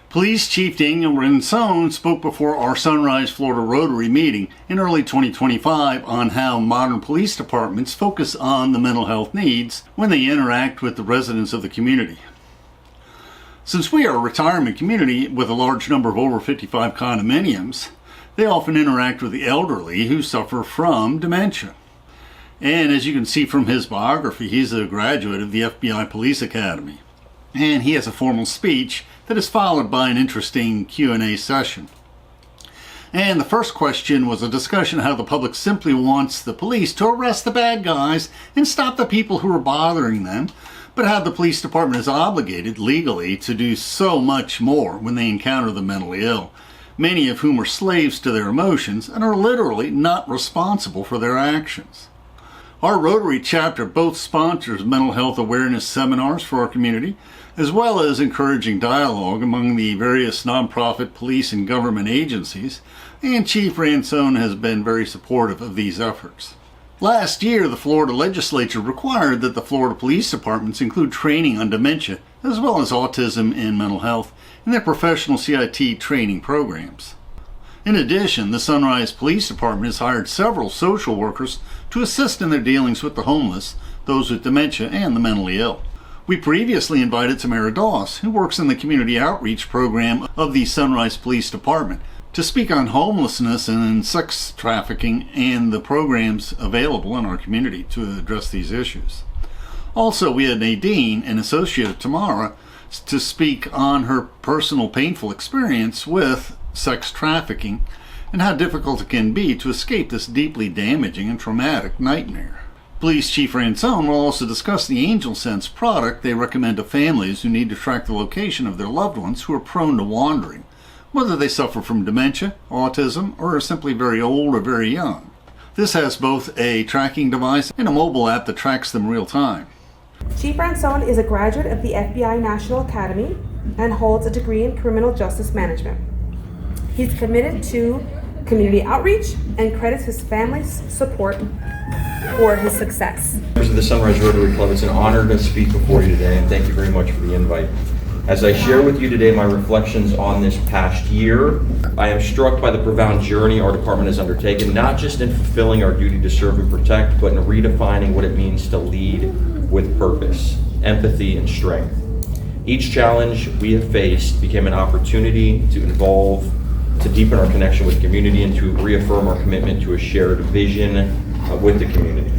Police Chief Daniel Ransone spoke before our Sunrise, Florida Rotary meeting in early 2025 on how modern police departments focus on the mental health needs when they interact with the residents of the community. Since we are a retirement community with a large number of over 55 condominiums, they often interact with the elderly who suffer from dementia. And as you can see from his biography, he's a graduate of the FBI Police Academy. And he has a formal speech that is followed by an interesting Q&A session. And the first question was a discussion how the public simply wants the police to arrest the bad guys and stop the people who are bothering them, but how the police department is obligated legally to do so much more when they encounter the mentally ill, many of whom are slaves to their emotions and are literally not responsible for their actions. Our Rotary chapter both sponsors mental health awareness seminars for our community, as well as encouraging dialogue among the various nonprofit police and government agencies, and Chief Ransone has been very supportive of these efforts. Last year, the Florida legislature required that the Florida police departments include training on dementia, as well as autism and mental health, in their professional CIT training programs. In addition, the Sunrise Police Department has hired several social workers to assist in their dealings with the homeless, those with dementia, and the mentally ill. We previously invited Tamara Doss, who works in the community outreach program of the Sunrise Police Department, to speak on homelessness and sex trafficking and the programs available in our community to address these issues. Also, we had Nadine, an associate of Tamara, to speak on her personal painful experience with sex trafficking and how difficult it can be to escape this deeply damaging and traumatic nightmare. Police Chief Ransone will also discuss the Angel Sense product they recommend to families who need to track the location of their loved ones who are prone to wandering, whether they suffer from dementia, autism, or are simply very old or very young. This has both a tracking device and a mobile app that tracks them real time. Chief Ransone is a graduate of the FBI National Academy and holds a degree in criminal justice management. He's committed to community outreach and credits his family's support for his success. Members of the Sunrise Rotary Club, it's an honor to speak before you today, and thank you very much for the invite. As I share with you today my reflections on this past year, I am struck by the profound journey our department has undertaken, not just in fulfilling our duty to serve and protect, but in redefining what it means to lead with purpose, empathy, and strength. Each challenge we have faced became an opportunity to deepen our connection with the community and to reaffirm our commitment to a shared vision with the community.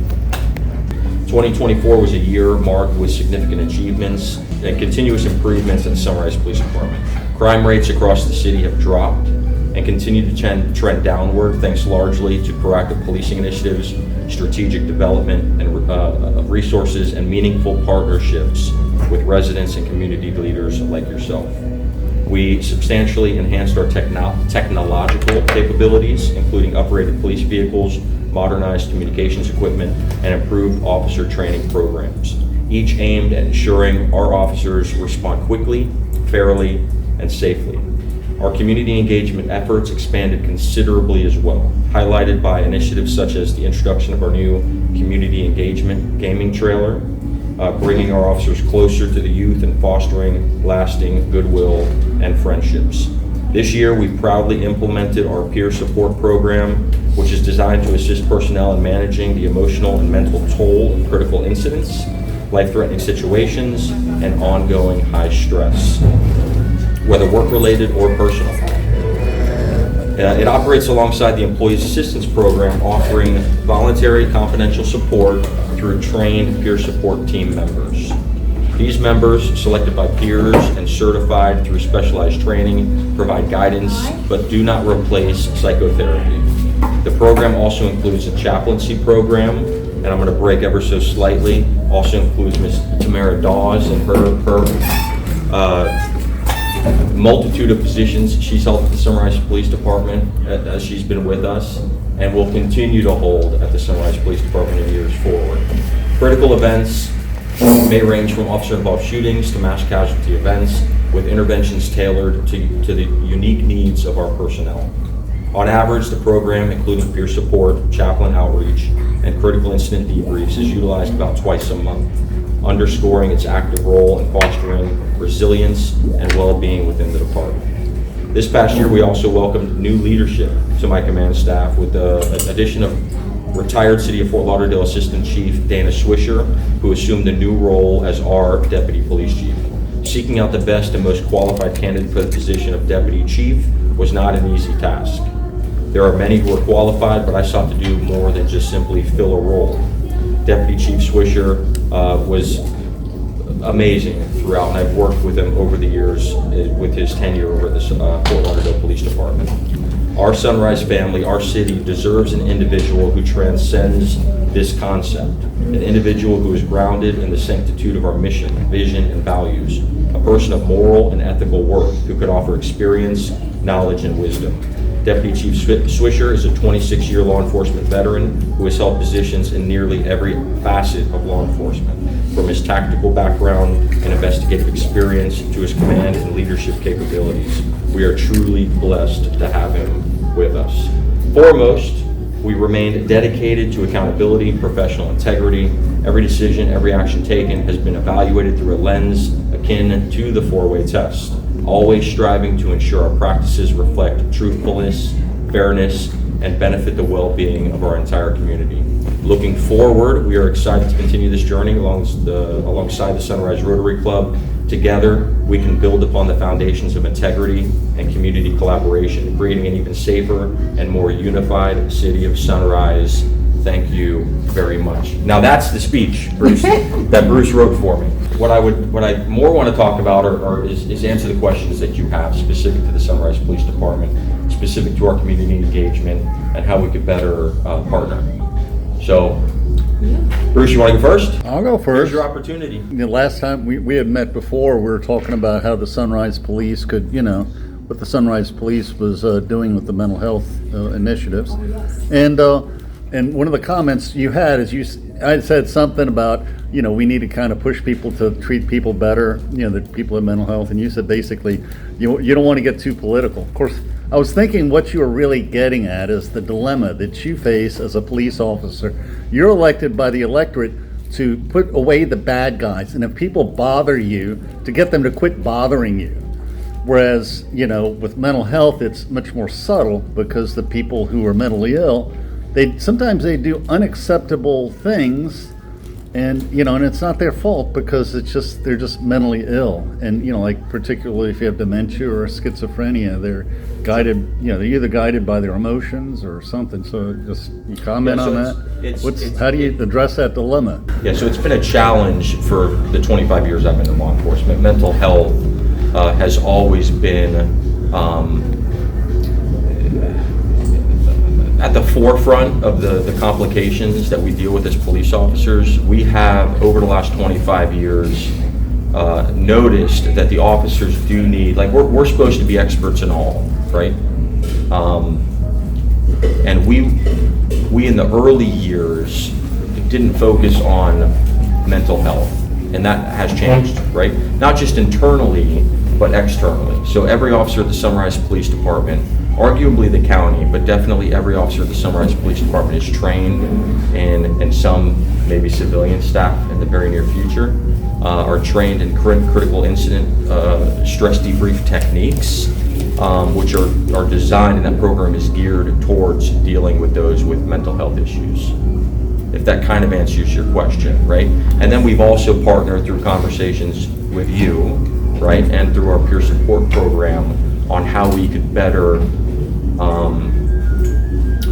2024 was a year marked with significant achievements and continuous improvements at the Sunrise Police Department. Crime rates across the city have dropped and continue to trend downward thanks largely to proactive policing initiatives, strategic development of resources, and meaningful partnerships with residents and community leaders like yourself. We substantially enhanced our technological capabilities, including upgraded police vehicles, modernized communications equipment, and improved officer training programs, each aimed at ensuring our officers respond quickly, fairly, and safely. Our community engagement efforts expanded considerably as well, highlighted by initiatives such as the introduction of our new community engagement gaming trailer, bringing our officers closer to the youth and fostering lasting goodwill and friendships. This year, we proudly implemented our peer support program, which is designed to assist personnel in managing the emotional and mental toll of critical incidents, life-threatening situations, and ongoing high stress, whether work-related or personal. It operates alongside the Employees Assistance Program, offering voluntary confidential support through trained peer support team members. These members, selected by peers and certified through specialized training, provide guidance but do not replace psychotherapy. The program also includes a chaplaincy program, and I'm going to break ever so slightly, also includes Ms. Tamara Dawes and her multitude of positions she's held at the Sunrise Police Department as she's been with us and will continue to hold at the Sunrise Police Department in years forward. Critical events may range from officer-involved shootings to mass casualty events, with interventions tailored to the unique needs of our personnel. On average, the program, including peer support, chaplain outreach, and critical incident debriefs, is utilized about twice a month. underscoring its active role in fostering resilience and well-being within the department. This past year, we also welcomed new leadership to my command staff with the addition of retired City of Fort Lauderdale Assistant Chief Dana Swisher, who assumed the new role as our Deputy Police Chief. Seeking out the best and most qualified candidate for the position of Deputy Chief was not an easy task. There are many who are qualified, but I sought to do more than just simply fill a role. Deputy Chief Swisher was amazing throughout, and I've worked with him over the years with his tenure over the Fort Lauderdale Police Department. Our Sunrise family, our city, deserves an individual who transcends this concept, an individual who is grounded in the sanctitude of our mission, vision, and values, a person of moral and ethical worth who could offer experience, knowledge, and wisdom. Deputy Chief Swisher is a 26-year law enforcement veteran who has held positions in nearly every facet of law enforcement, from his tactical background and investigative experience to his command and leadership capabilities. We are truly blessed to have him with us. Foremost, we remained dedicated to accountability, professional integrity. Every decision, every action taken has been evaluated through a lens akin to the four-way test, always striving to ensure our practices reflect truthfulness, fairness, and benefit the well-being of our entire community. Looking forward, we are excited to continue this journey alongside the Sunrise Rotary Club. Together, we can build upon the foundations of integrity and community collaboration, creating an even safer and more unified city of Sunrise. Thank you very much. Now that's the speech, Bruce, that Bruce wrote for me. What I more want to talk about is answer the questions that you have specific to the Sunrise Police Department, specific to our community engagement, and how we could better partner. So, Bruce, you want to go first? I'll go first. Here's your opportunity. The last time we had met before, we were talking about how the Sunrise Police could, what the Sunrise Police was doing with the mental health initiatives. And one of the comments you had is I said something about, we need to kind of push people to treat people better, the people with mental health. And you said basically, you don't want to get too political. Of course, I was thinking what you were really getting at is the dilemma that you face as a police officer. You're elected by the electorate to put away the bad guys, and if people bother you, to get them to quit bothering you. Whereas, with mental health, it's much more subtle because the people who are mentally ill, sometimes they do unacceptable things, and and it's not their fault because they're just mentally ill, and like particularly if you have dementia or schizophrenia, they're guided, they're either guided by their emotions or something. So just you comment on that. How do you address that dilemma? Yeah, so it's been a challenge for the 25 years I've been in law enforcement. Mental health has always been at the forefront of the complications that we deal with as police officers. We have, over the last 25 years, noticed that the officers do need, we're supposed to be experts in all, right? And we in the early years didn't focus on mental health, and that has changed, right? Not just internally, but externally. So every officer at the Sunrise Police Department, arguably the county, but definitely every officer at the Sunrise Police Department is trained, and some maybe civilian staff in the very near future are trained in critical incident stress debrief techniques, which are designed, and that program is geared towards dealing with those with mental health issues. If that kind of answers your question, right? And then we've also partnered through conversations with you, right, and through our peer support program on how we could better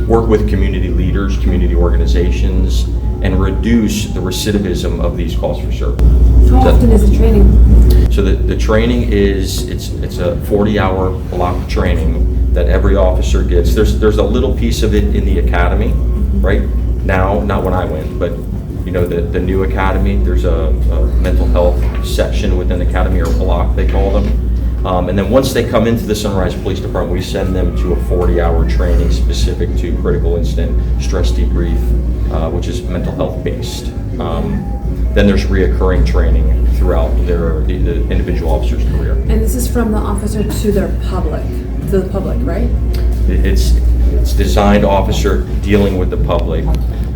work with community leaders, community organizations, and reduce the recidivism of these calls for service. How often is the training? So the training it's a 40-hour block training that every officer gets. There's a little piece of it in the academy, right? Now, not when I went, but the new academy, there's a mental health section within the academy, or block they call them. And then once they come into the Sunrise Police Department, we send them to a 40-hour training specific to critical incident stress debrief, which is mental health based. Then there's reoccurring training throughout the individual officer's career. And this is from the officer to the public, right? It's designed officer dealing with the public,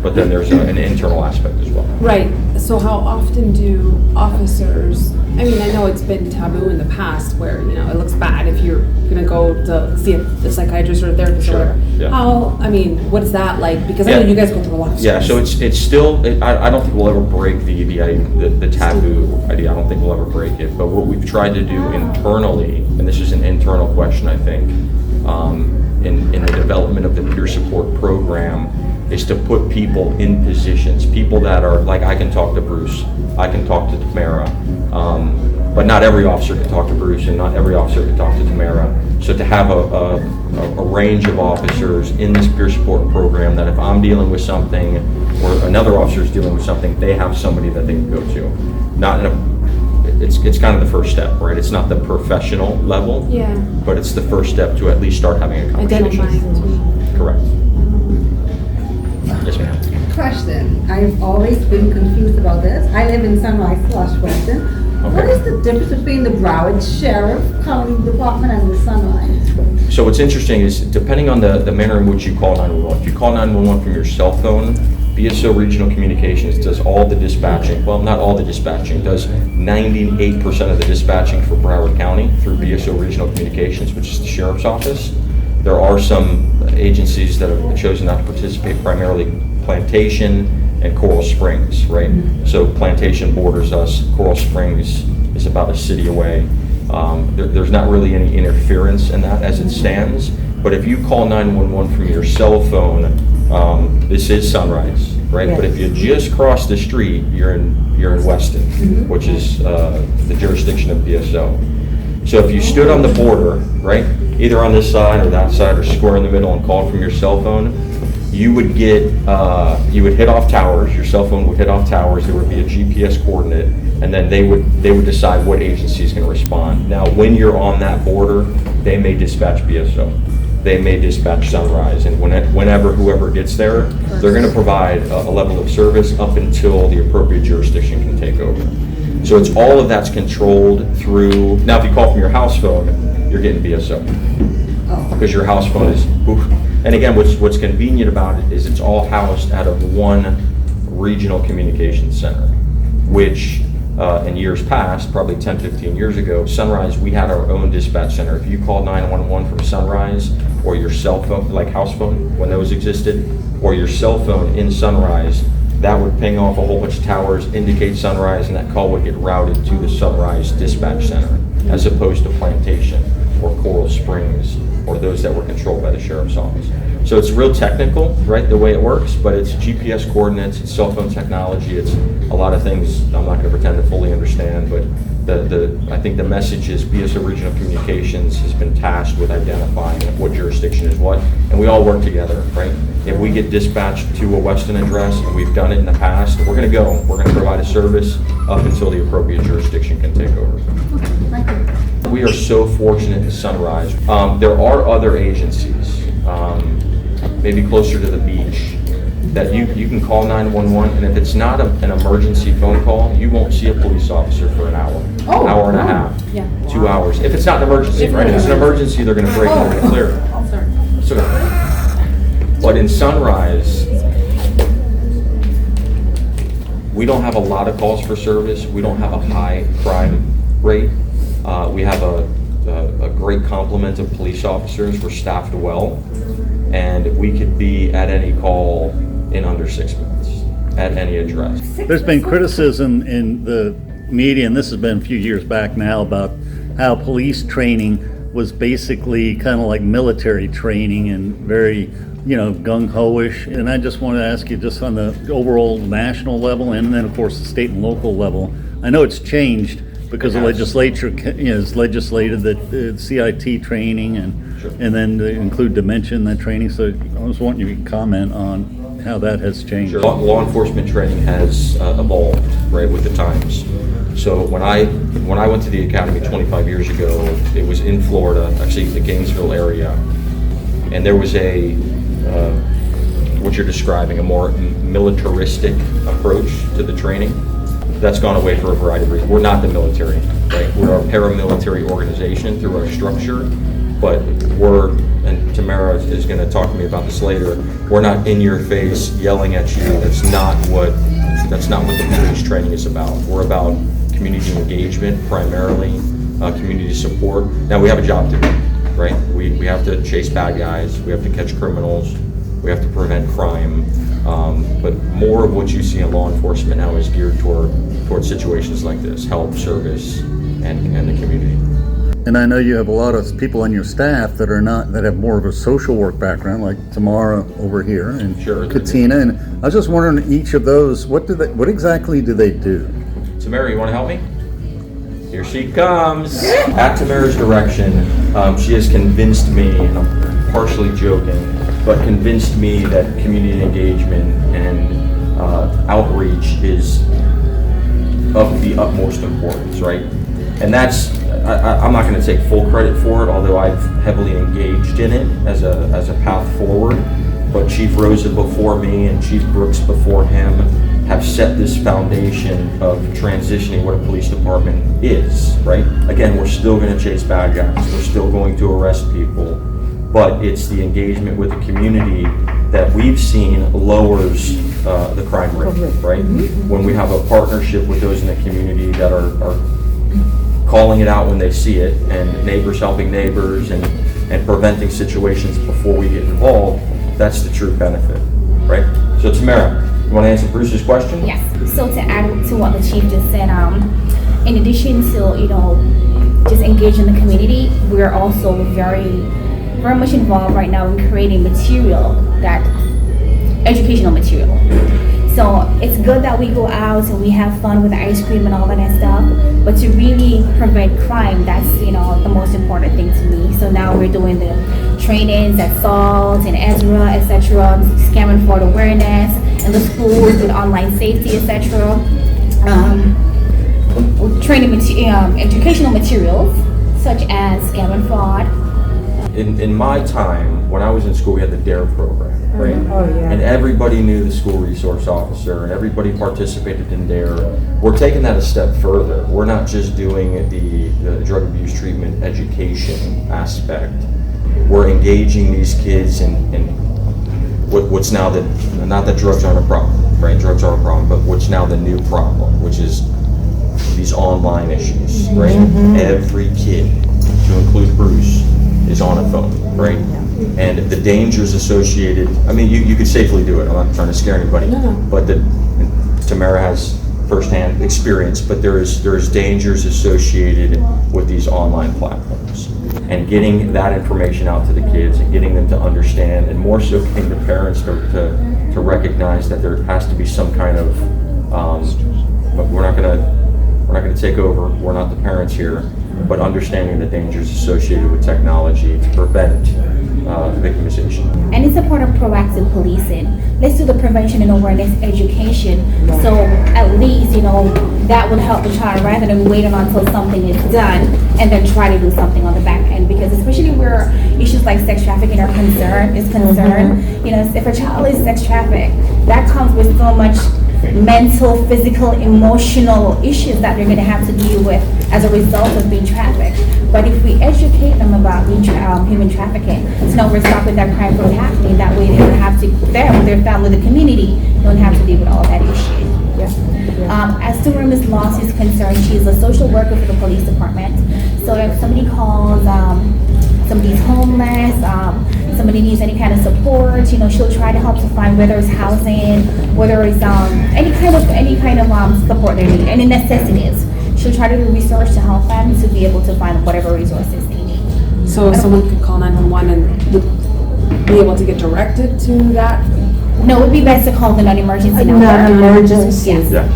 but then there's an internal aspect as well. Right. So how often do officers, I mean, I know it's been taboo in the past where, it looks bad if you're gonna go to see a psychiatrist or a therapist or whatever. Yeah. What is that like? Because I know you guys go through a lot of Yeah, so it's still, I don't think we'll ever break the taboo idea. I don't think we'll ever break it. But what we've tried to do internally, and this is an internal question, I think, in the development of the peer support program, is to put people in positions, people that are, like, I can talk to Bruce, I can talk to Tamara, but not every officer can talk to Bruce, and not every officer can talk to Tamara. So to have a range of officers in this peer support program, that if I'm dealing with something, or another officer is dealing with something, they have somebody that they can go to. Not in a, it's kind of the first step, right? It's not the professional level, but it's the first step to at least start having a conversation. Identifying. Correct. Yes, ma'am. Question. I've always been confused about this. I live in Sunrise/Weston. Okay. What is the difference between the Broward Sheriff County Department and the Sunrise? So what's interesting is, depending on the manner in which you call 911, if you call 911 from your cell phone, BSO Regional Communications does all the dispatching, well, not all the dispatching, does 98% of the dispatching for Broward County through BSO Regional Communications, which is the Sheriff's Office. There are some agencies that have chosen not to participate, primarily Plantation and Coral Springs, right? So Plantation borders us, Coral Springs is about a city away. There's not really any interference in that as it stands, but if you call 911 from your cell phone, this is Sunrise, right? Yes. But if you just cross the street, you're in Weston, which is the jurisdiction of BSO. So if you stood on the border, right, either on this side or that side or square in the middle and called from your cell phone, you would get, you would hit off towers, your cell phone would hit off towers, there would be a GPS coordinate, and then they would decide what agency is going to respond. Now, when you're on that border, they may dispatch BSO. They may dispatch Sunrise, and whenever whoever gets there, they're going to provide a level of service up until the appropriate jurisdiction can take over. So it's all of that's controlled through, now if you call from your house phone, you're getting BSO. Because your house phone is, and again, what's convenient about it is it's all housed out of one regional communications center, which in years past, probably 10, 15 years ago, Sunrise, we had our own dispatch center. If you called 911 from Sunrise, or your cell phone, like house phone, when those existed, or your cell phone in Sunrise, that would ping off a whole bunch of towers, indicate Sunrise, and that call would get routed to the Sunrise dispatch center, as opposed to Plantation or Coral Springs, or those that were controlled by the Sheriff's Office. So it's real technical, right, the way it works, but it's GPS coordinates, it's cell phone technology, it's a lot of things I'm not going to pretend to fully understand, but I think the message is BSO Regional Communications has been tasked with identifying what jurisdiction is what, and we all work together, right? If we get dispatched to a Weston address, and we've done it in the past, we're going to go. We're going to provide a service up until the appropriate jurisdiction can take over. Thank you. We are so fortunate in Sunrise. There are other agencies, maybe closer to the beach, that you can call 911, and if it's not an emergency phone call, you won't see a police officer for an hour, hour and a half, 2 hours. If it's not an emergency, right? If it's an emergency, they're going to break in and clear it. So, but in Sunrise, we don't have a lot of calls for service. We don't have a high crime rate. We have a great complement of police officers. We're staffed well, and we could be at any call in under 6 minutes, at any address. There's been criticism in the media, and this has been a few years back now, about how police training was basically kind of like military training and very, gung-ho-ish. And I just want to ask you, just on the overall national level, and then of course the state and local level, I know it's changed because the legislature has legislated that CIT training and then they include dementia in that training. So I was wanting you to comment on how that has changed. Sure. Law enforcement training has evolved, right, with the times. So when I went to the academy 25 years ago, it was in Florida, actually the Gainesville area, and there was what you're describing, a more militaristic approach to the training. That's gone away for a variety of reasons. We're not the military, right? We're a paramilitary organization through our structure, but and Tamara is going to talk to me about this later, we're not in your face yelling at you. That's not what That's not what the police training is about. We're about community engagement primarily, community support. Now we have a job to do, right? We have to chase bad guys, we have to catch criminals, we have to prevent crime, but more of what you see in law enforcement now is geared toward situations like this, help, service, and the community. And I know you have a lot of people on your staff that have more of a social work background, like Tamara over here and Sure. Katina. And I was just wondering, each of those, what exactly do they do? Tamara, you want to help me? Here she comes. At Tamara's direction, she has convinced me, and I'm partially joking, but convinced me that community engagement and outreach is of the utmost importance, right? And that's, I'm not going to take full credit for it, although I've heavily engaged in it as a path forward. But Chief Rosa before me and Chief Brooks before him have set this foundation of transitioning what a police department is, right? Again, we're still going to chase bad guys. We're still going to arrest people. But it's the engagement with the community that we've seen lowers the crime rate, right? When we have a partnership with those in the community that are calling it out when they see it, and neighbors helping neighbors, and preventing situations before we get involved, that's the true benefit, right? So Tamara, you want to answer Bruce's question? Yes. So to add to what the chief just said, in addition to just engaging the community, we're also very much involved right now in creating material, that educational material. So it's good that we go out and we have fun with the ice cream and all that stuff, but to really prevent crime, that's the most important thing to me. So now we're doing the trainings at SALT and Ezra, etc., scamming fraud awareness in the schools with online safety, etc. Training educational materials such as scamming fraud. In my time, when I was in school, we had the DARE program, right? Oh, yeah. And everybody knew the school resource officer, and everybody participated in DARE. We're taking that a step further. We're not just doing the drug abuse treatment education aspect. We're engaging these kids in what's now not that drugs aren't a problem, right? Drugs are a problem, but what's now the new problem, which is these online issues, right? Every kid, to include Bruce, is on a phone, right? And the dangers associated, I mean, you could safely do it. I'm not trying to scare anybody, but Tamara has firsthand experience, but there is dangers associated with these online platforms. And getting that information out to the kids and getting them to understand, and more so getting the parents to recognize that there has to be some kind of, but we're not gonna take over, we're not the parents here, but understanding the dangers associated with technology to prevent victimization. And it's a part of proactive policing. Let's do the prevention and awareness education. So at least, that would help the child rather than waiting until something is done and then try to do something on the back end. Because especially where issues like sex trafficking are concerned, if a child is sex trafficked, that comes with so much mental, physical, emotional issues that they're going to have to deal with as a result of being trafficked. But if we educate them about human trafficking, so now we're stopping that crime from happening. That way they don't have to, them, their family, the community, don't have to deal with all that issue. As to where Ms. Loss is concerned, she's a social worker for the police department. So if somebody calls, somebody's homeless, somebody needs any kind of support, she'll try to help to find whether it's housing, whether it's any kind of support they need, any necessities. She'll try to do research to help them to be able to find whatever resources they need. So if someone could call 911 and would be able to get directed to that? No, it would be best to call the non-emergency number. Non-emergency. Yes. Yeah.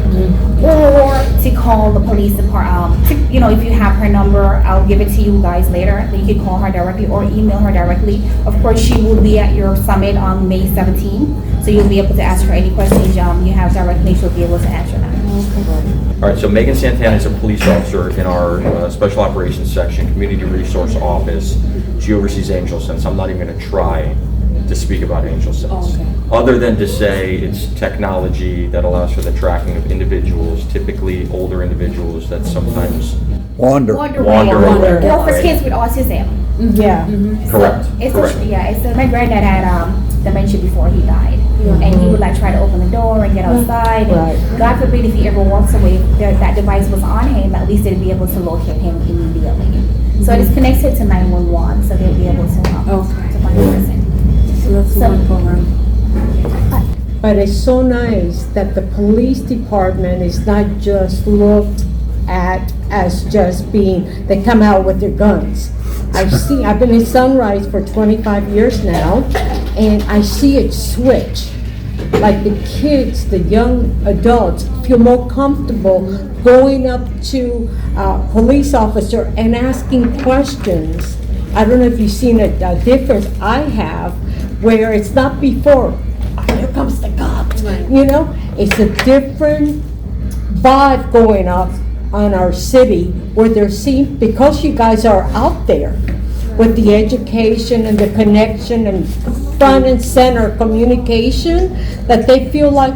Or to call the police department. If you have her number, I'll give it to you guys later. You can call her directly or email her directly. Of course, she will be at your summit on May 17th, so you'll be able to ask her any questions you have directly. She'll be able to answer them. All right, so Megan Santana is a police officer in our Special Operations Section, Community Resource Office. She oversees Angel Sense. I'm not even going to try to speak about Angel Sense, other than to say it's technology that allows for the tracking of individuals, typically older individuals that sometimes wander Wander away. away. Or for kids with autism. Yeah. Correct. So my granddad had dementia before he died, and he would like try to open the door and get outside. And God forbid if he ever walks away, that device was on him. At least they'd be able to locate him immediately. So it is connected to 911, so they'll be able to find the person. So that's one program. But it's so nice that the police department is not just looked at as just being, they come out with their guns. I've been in Sunrise for 25 years now, and I see it switch. Like the kids, the young adults feel more comfortable going up to a police officer and asking questions. I don't know if you've seen a difference. I have, where it's not before, "Oh, here comes the cops." You know, it's a different vibe going up on our city where they're seen, because you guys are out there with the education and the connection and front and center communication, that they feel like,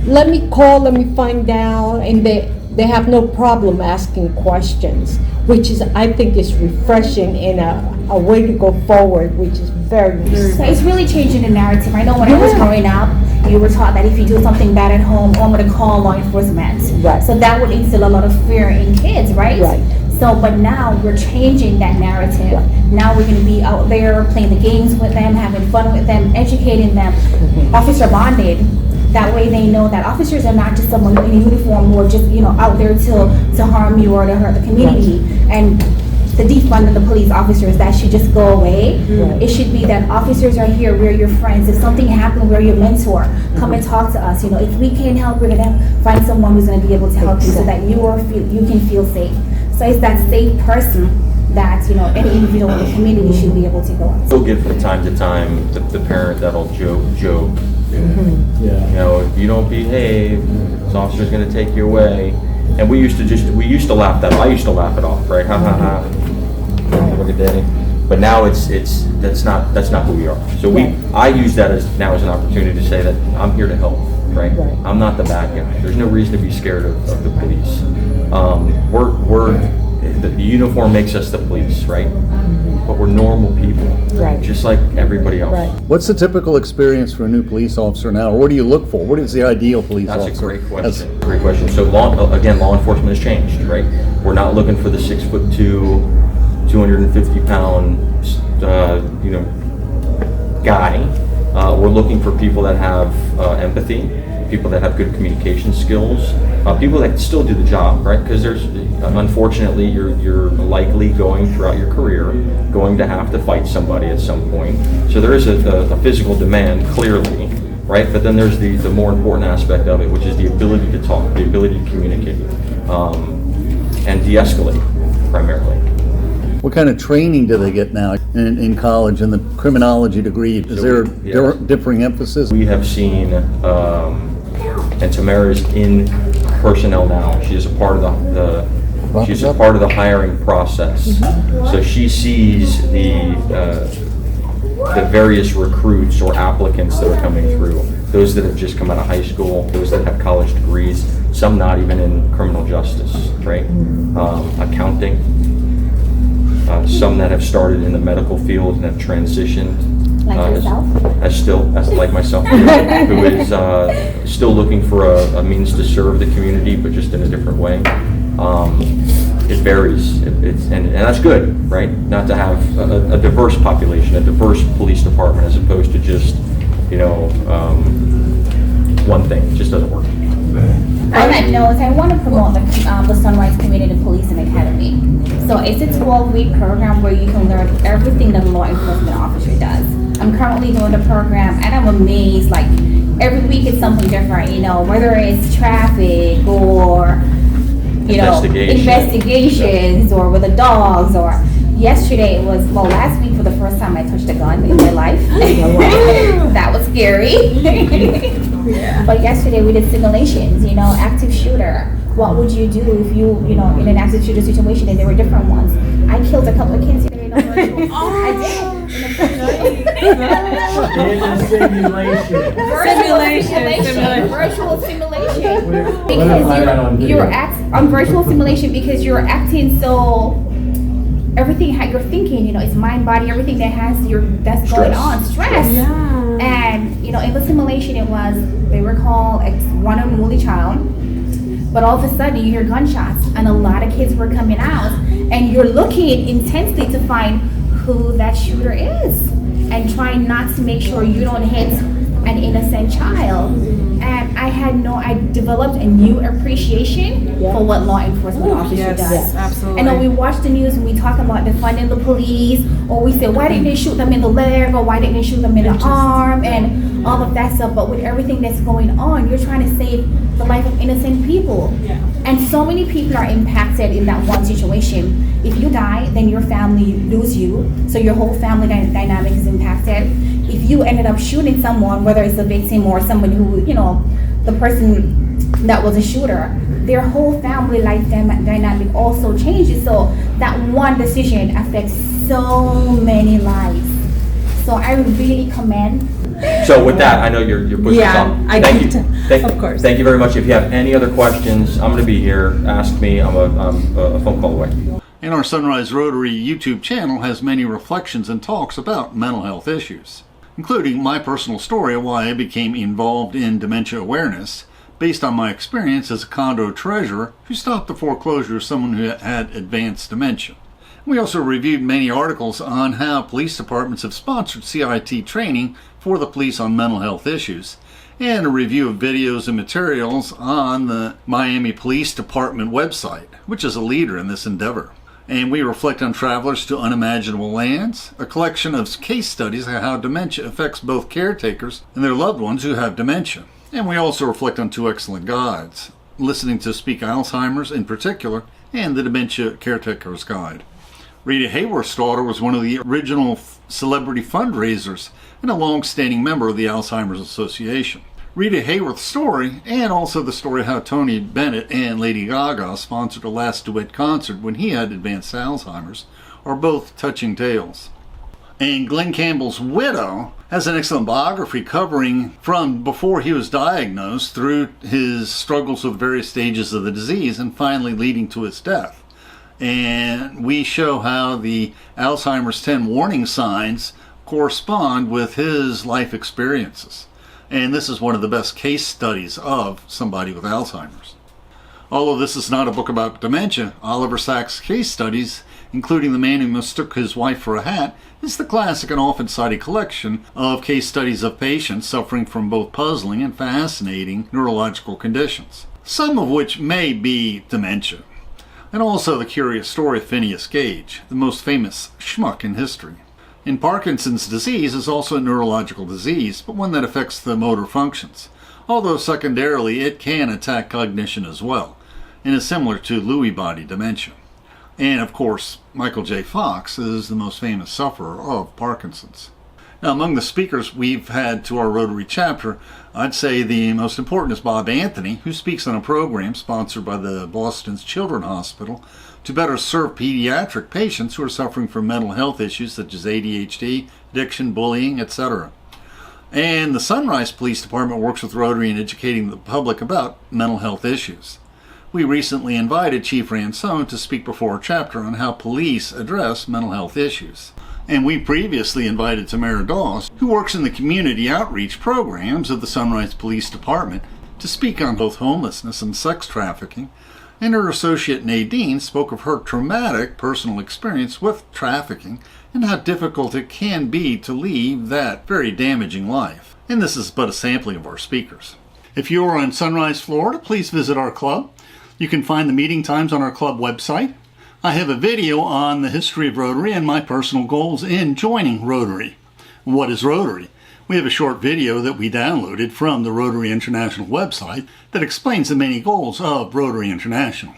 let me call, let me find out, and they have no problem asking questions, which is, I think, is refreshing and a way to go forward, which is very nice. So it's really changing the narrative. I know when I was growing up, you were taught that if you do something bad at home, I'm going to call law enforcement. Right. So that would instill a lot of fear in kids, right? Right. So, but now we're changing that narrative. Now we're going to be out there playing the games with them, having fun with them, educating them, officer bonded. That way they know that officers are not just someone in a uniform who are just, out there to harm you or to hurt the community. And the defund of the police officers, that should just go away. It should be that officers are here, we're your friends. If something happened, we're your mentor. Come and talk to us. If we can't help, we're going to find someone who's going to be able to help you so that you can feel safe. So it's that safe person that, any individual in the community should be able to go on. We'll get from time to time the parent that'll joke. If you don't behave, this officer's going to take you away. And we used to laugh that. I used to laugh it off, right? Ha ha ha. Look at daddy. But now that's not who we are. So I use that as an opportunity to say that I'm here to help, right? I'm not the bad guy. There's no reason to be scared of the police. The uniform makes us the police, right? But we're normal people, just like everybody else. What's the typical experience for a new police officer now? Or what do you look for? What is the ideal police That's officer? a great question. Great question. So law enforcement has changed, right? We're not looking for the 6'2", 250-pound, guy. We're looking for people that have empathy, people that have good communication skills, people that can still do the job, right? Because unfortunately, you're likely going throughout your career going to have to fight somebody at some point. So there is a physical demand, clearly, right? But then there's the more important aspect of it, which is the ability to talk, the ability to communicate, and de-escalate, primarily. What kind of training do they get now in college in the criminology degree? Is there differing emphasis? We have seen, and Tamara is in personnel now. She is a part of she's a part of the hiring process. So she sees the various recruits or applicants that are coming through. Those that have just come out of high school, those that have college degrees, some not even in criminal justice, right? Accounting. Some that have started in the medical field and have transitioned. Like yourself? As like myself, who is still looking for a means to serve the community, but just in a different way. It varies, and that's good, right? Not to have a diverse population, a diverse police department, as opposed to just, one thing. It just doesn't work. On that note, I want to promote the Sunrise Community Policing Academy. So it's a 12-week program where you can learn everything that a law enforcement officer does. I'm currently doing the program, and I'm amazed. Like every week, it's something different. Whether it's traffic or investigations, or with the dogs, or yesterday it was last week for the first time I touched a gun in my life. That was scary. But yesterday we did simulations, active shooter. What would you do if you in an active shooter situation? And there were different ones. I killed a couple of kids today in a virtual. I did. Virtual simulation. Because you're on virtual simulation because you're acting so. Everything you're thinking, it's mind, body, everything that's going on, stress. Yeah. And in the simulation, they were called one unruly child, but all of a sudden you hear gunshots, and a lot of kids were coming out, and you're looking intensely to find who that shooter is, and trying not to make sure you don't hit an innocent child. And I developed a new appreciation for what law enforcement officer does. Absolutely. I know we watch the news and we talk about defunding the police, or we say, why didn't they shoot them in the leg, or why didn't they shoot them in the arm, and all of that stuff. But with everything that's going on, you're trying to save the life of innocent people. Yeah. And so many people are impacted in that one situation. If you die, then your family lose you, so your whole family dynamic is impacted. If you ended up shooting someone, whether it's a victim or someone who, the person that was a shooter, their whole family life dynamic also changes. So that one decision affects so many lives. So I really commend. So with that, I know you're pushing us on. Thank you. Of course. Thank you very much. If you have any other questions, I'm going to be here. Ask me. I'm a phone call away. And our Sunrise Rotary YouTube channel has many reflections and talks about mental health issues, including my personal story of why I became involved in dementia awareness based on my experience as a condo treasurer who stopped the foreclosure of someone who had advanced dementia. We also reviewed many articles on how police departments have sponsored CIT training for the police on mental health issues, and a review of videos and materials on the Miami Police Department website, which is a leader in this endeavor. And we reflect on Travelers to Unimaginable Lands, a collection of case studies on how dementia affects both caretakers and their loved ones who have dementia. And we also reflect on two excellent guides, Listening to Speak Alzheimer's in particular, and the Dementia Caretaker's Guide. Rita Hayworth's daughter was one of the original celebrity fundraisers and a long-standing member of the Alzheimer's Association. Rita Hayworth's story, and also the story how Tony Bennett and Lady Gaga sponsored a last duet concert when he had advanced Alzheimer's, are both touching tales. And Glenn Campbell's widow has an excellent biography covering from before he was diagnosed through his struggles with various stages of the disease and finally leading to his death. And we show how the Alzheimer's 10 warning signs correspond with his life experiences. And this is one of the best case studies of somebody with Alzheimer's. Although this is not a book about dementia, Oliver Sacks' case studies, including The Man Who Mistook His Wife for a Hat, is the classic and often cited collection of case studies of patients suffering from both puzzling and fascinating neurological conditions, some of which may be dementia. And also the curious story of Phineas Gage, the most famous schmuck in history. And Parkinson's disease is also a neurological disease, but one that affects the motor functions, although secondarily it can attack cognition as well, and is similar to Lewy body dementia. And of course, Michael J. Fox is the most famous sufferer of Parkinson's. Now, among the speakers we've had to our Rotary chapter, I'd say the most important is Bob Anthony, who speaks on a program sponsored by the Boston's Children's Hospital to better serve pediatric patients who are suffering from mental health issues such as ADHD, addiction, bullying, etc. And the Sunrise Police Department works with Rotary in educating the public about mental health issues. We recently invited Chief Ransone to speak before our chapter on how police address mental health issues. And we previously invited Tamara Dawes, who works in the community outreach programs of the Sunrise Police Department, to speak on both homelessness and sex trafficking. And her associate Nadine spoke of her traumatic personal experience with trafficking and how difficult it can be to leave that very damaging life. And this is but a sampling of our speakers. If you are in Sunrise, Florida, please visit our club. You can find the meeting times on our club website. I have a video on the history of Rotary and my personal goals in joining Rotary. What is Rotary? We have a short video that we downloaded from the Rotary International website that explains the many goals of Rotary International.